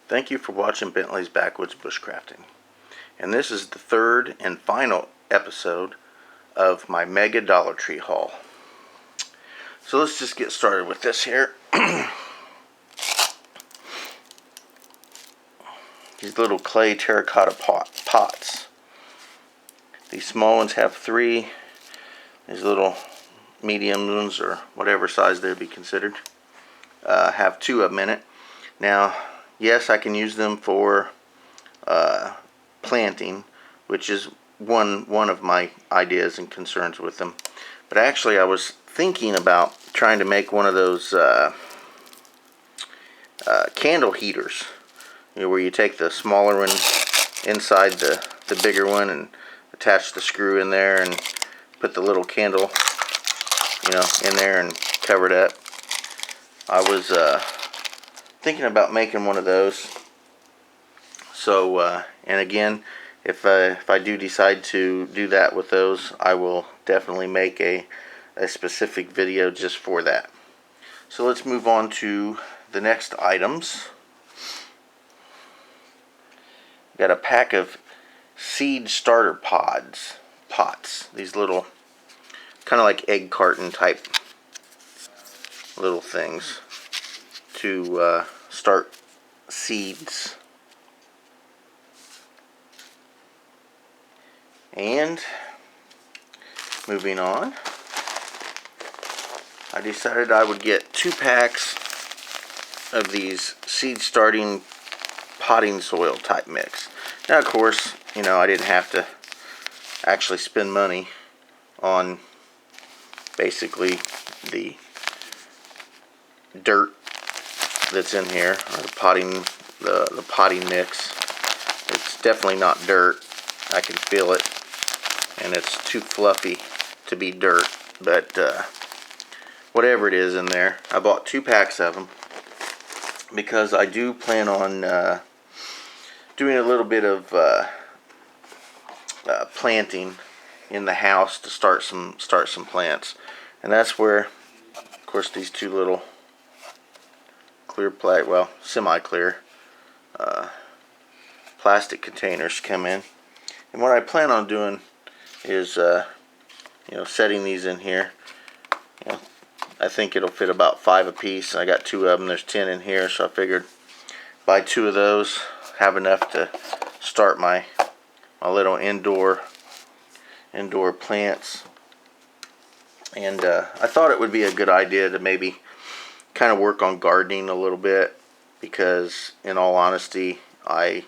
Thank you for watching Bentley's Backwoods Bushcrafting. And this is the third and final episode of my Mega Dollar Tree haul. So let's just get started with this here. These little clay terracotta pots. These small ones have 3. These little medium ones, or whatever size they'd be considered, have 2 of them in it. Now, yes, I can use them for planting, which is one of my ideas and concerns with them. But actually, I was thinking about trying to make one of those candle heaters, where you take the smaller one inside the bigger one and attach the screw in there and put the little candle, in there and cover it up. I was thinking about making one of those. So, and again, if I do decide to do that with those, I will definitely make a specific video just for that. So let's move on to the next items. Got a pack of seed starter pots. These little, kind of like egg carton type little things to start seeds. And moving on, I decided I would get 2 packs of these seed starting potting soil type mix. Now, of course, I didn't have to actually spend money on basically the dirt that's in here, or the potting mix. It's definitely not dirt. I can feel it, and it's too fluffy to be dirt. But whatever it is in there, I bought 2 packs of them because I do plan on doing a little bit of planting in the house to start some plants, and that's where, of course, these 2 little clear semi-clear plastic containers come in. And what I plan on doing is setting these in here. I think it'll fit about 5 a piece. I got 2 of them. There's 10 in here, so I figured buy 2 of those, have enough to start my little indoor plants. And I thought it would be a good idea to maybe kind of work on gardening a little bit, because in all honesty, I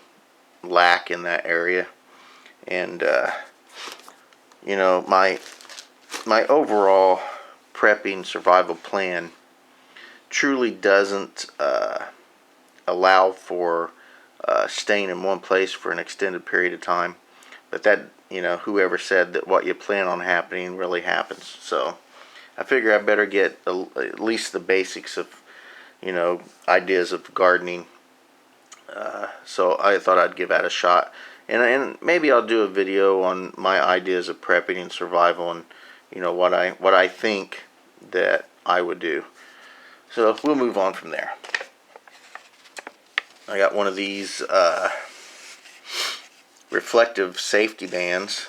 lack in that area. And my overall prepping survival plan truly doesn't allow for staying in one place for an extended period of time. But that, whoever said that what you plan on happening really happens. So I figure I better get at least the basics of, ideas of gardening. So I thought I'd give that a shot. And maybe I'll do a video on my ideas of prepping and survival, and what I think that I would do. So we'll move on from there. I got one of these reflective safety bands,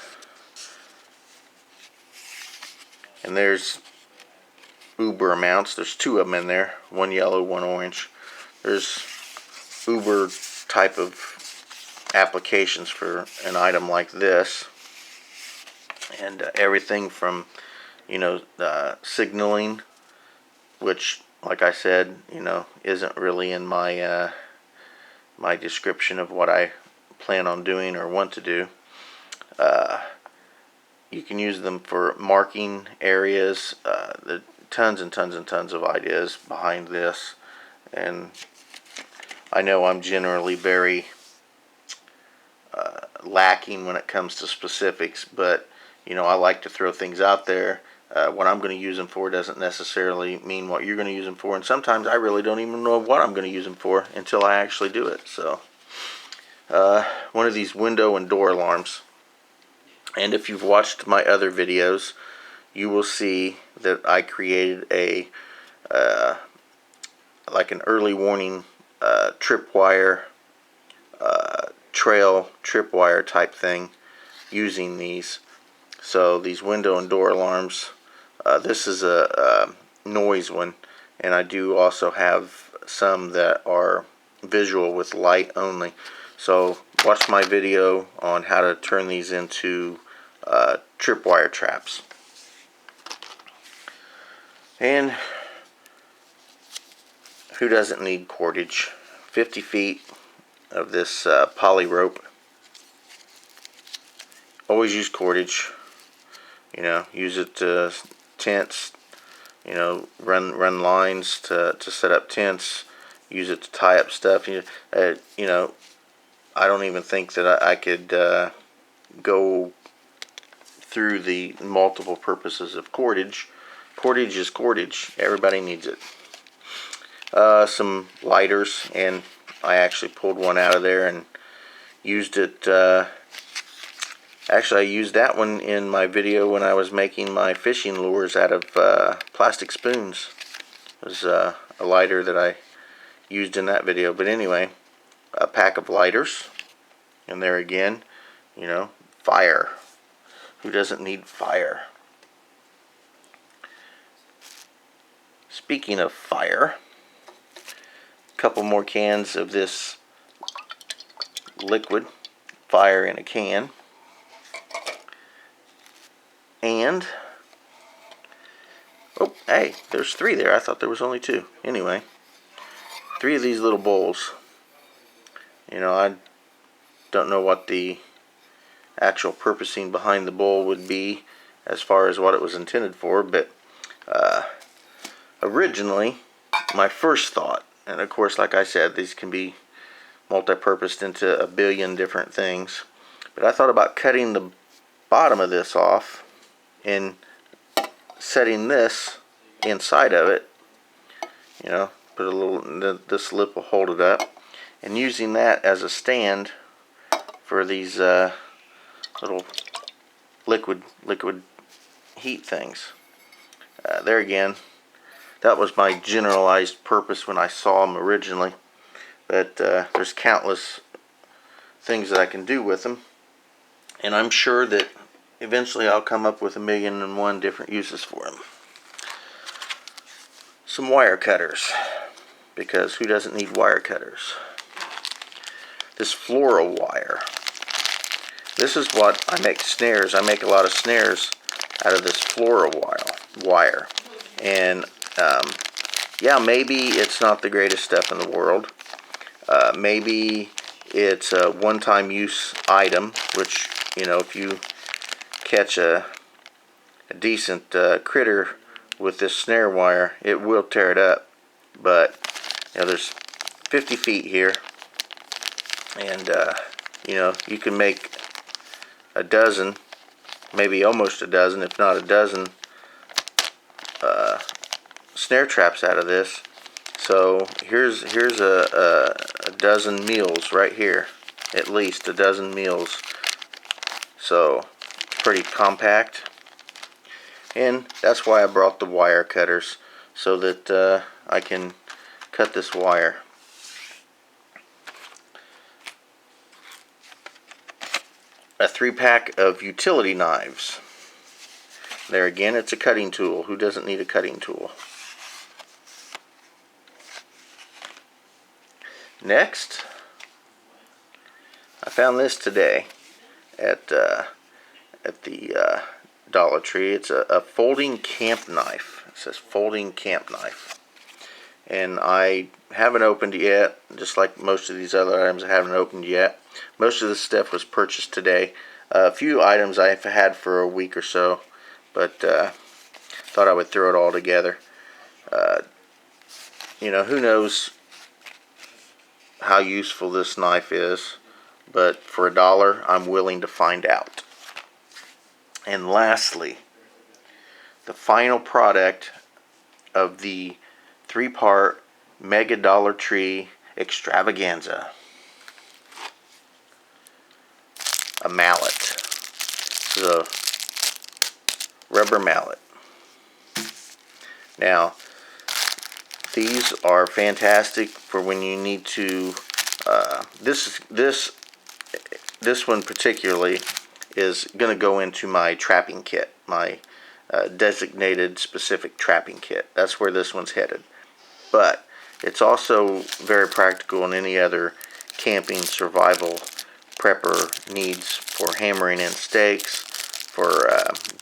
and there's uber amounts. There's 2 of them in there, 1 yellow, 1 orange. There's uber type of applications for an item like this, and everything from signaling, which, like I said, isn't really in my my description of what I plan on doing or want to do. You can use them for marking areas. The tons and tons and tons of ideas behind this, and I know I'm generally very lacking when it comes to specifics, but I like to throw things out there. What I'm going to use them for doesn't necessarily mean what you're going to use them for, and sometimes I really don't even know what I'm going to use them for until I actually do it. So one of these window and door alarms, and if you've watched my other videos, you will see that I created like an early warning tripwire trail tripwire type thing using these. So these window and door alarms, this is a noise one, and I do also have some that are visual with light only. So watch my video on how to turn these into tripwire traps. And who doesn't need cordage? 50 feet of this poly rope. Always use cordage. You know, use it to tents. You know, run lines to set up tents. Use it to tie up stuff. You know, I don't even think that I could go through the multiple purposes of cordage. Cordage is cordage. Everybody needs it. Some lighters, and I actually pulled one out of there and used it. Actually, I used that one in my video when I was making my fishing lures out of plastic spoons. It was a lighter that I used in that video. But anyway, a pack of lighters, and there again, you know, fire. Who doesn't need fire? Speaking of fire, a couple more cans of this liquid fire in a can. And, oh, hey, there's 3 there. I thought there was only 2. Anyway, 3 of these little bowls. You know, I don't know what the actual purposing behind the bowl would be as far as what it was intended for, but originally, my first thought, and of course, like I said, these can be multi-purposed into a billion different things, but I thought about cutting the bottom of this off and setting this inside of it. You know, put a little, this lip will hold it up, and using that as a stand for these little liquid heat things. There again, that was my generalized purpose when I saw them originally, but there's countless things that I can do with them, and I'm sure that eventually I'll come up with 1,000,001 different uses for them. Some wire cutters, because who doesn't need wire cutters? This floral wire. This is what I make snares. I make a lot of snares out of this floral wire. And yeah, maybe it's not the greatest stuff in the world. Maybe it's a one-time use item, which, you know, if you catch a decent critter with this snare wire, it will tear it up. But you know, there's 50 feet here, and you know, you can make a dozen, maybe almost a dozen, if not a dozen, snare traps out of this. So here's a dozen meals right here, at least a dozen meals. So pretty compact, and that's why I brought the wire cutters, so that I can cut this wire. A 3-pack of utility knives. There again, it's a cutting tool. Who doesn't need a cutting tool? Next, I found this today at the Dollar Tree. It's a folding camp knife. It says folding camp knife, and I haven't opened it yet. Just like most of these other items, I haven't opened yet. Most of this stuff was purchased today. A few items I've had for a week or so, but thought I would throw it all together. You know, who knows how useful this knife is, but for $1, I'm willing to find out. And lastly, the final product of the 3-part Mega Dollar Tree Extravaganza. A mallet. This is a rubber mallet. Now, these are fantastic for when you need to This one particularly is going to go into my trapping kit, my designated specific trapping kit. That's where this one's headed. But it's also very practical in any other camping survival prepper needs for hammering in stakes, for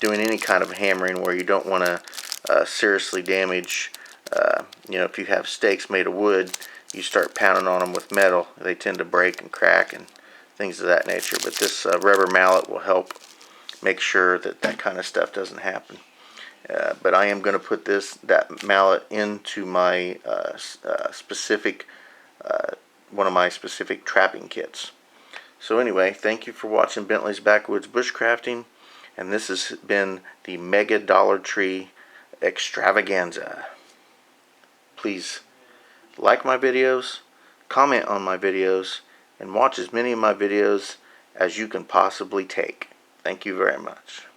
doing any kind of hammering where you don't want to seriously damage. If you have stakes made of wood, you start pounding on them with metal, they tend to break and crack and things of that nature. But this rubber mallet will help make sure that that kind of stuff doesn't happen. But I am going to put that mallet into my one of my specific trapping kits. So anyway, thank you for watching Bentley's Backwoods Bushcrafting, and this has been the Mega Dollar Tree Extravaganza. Please like my videos, comment on my videos, and watch as many of my videos as you can possibly take. Thank you very much.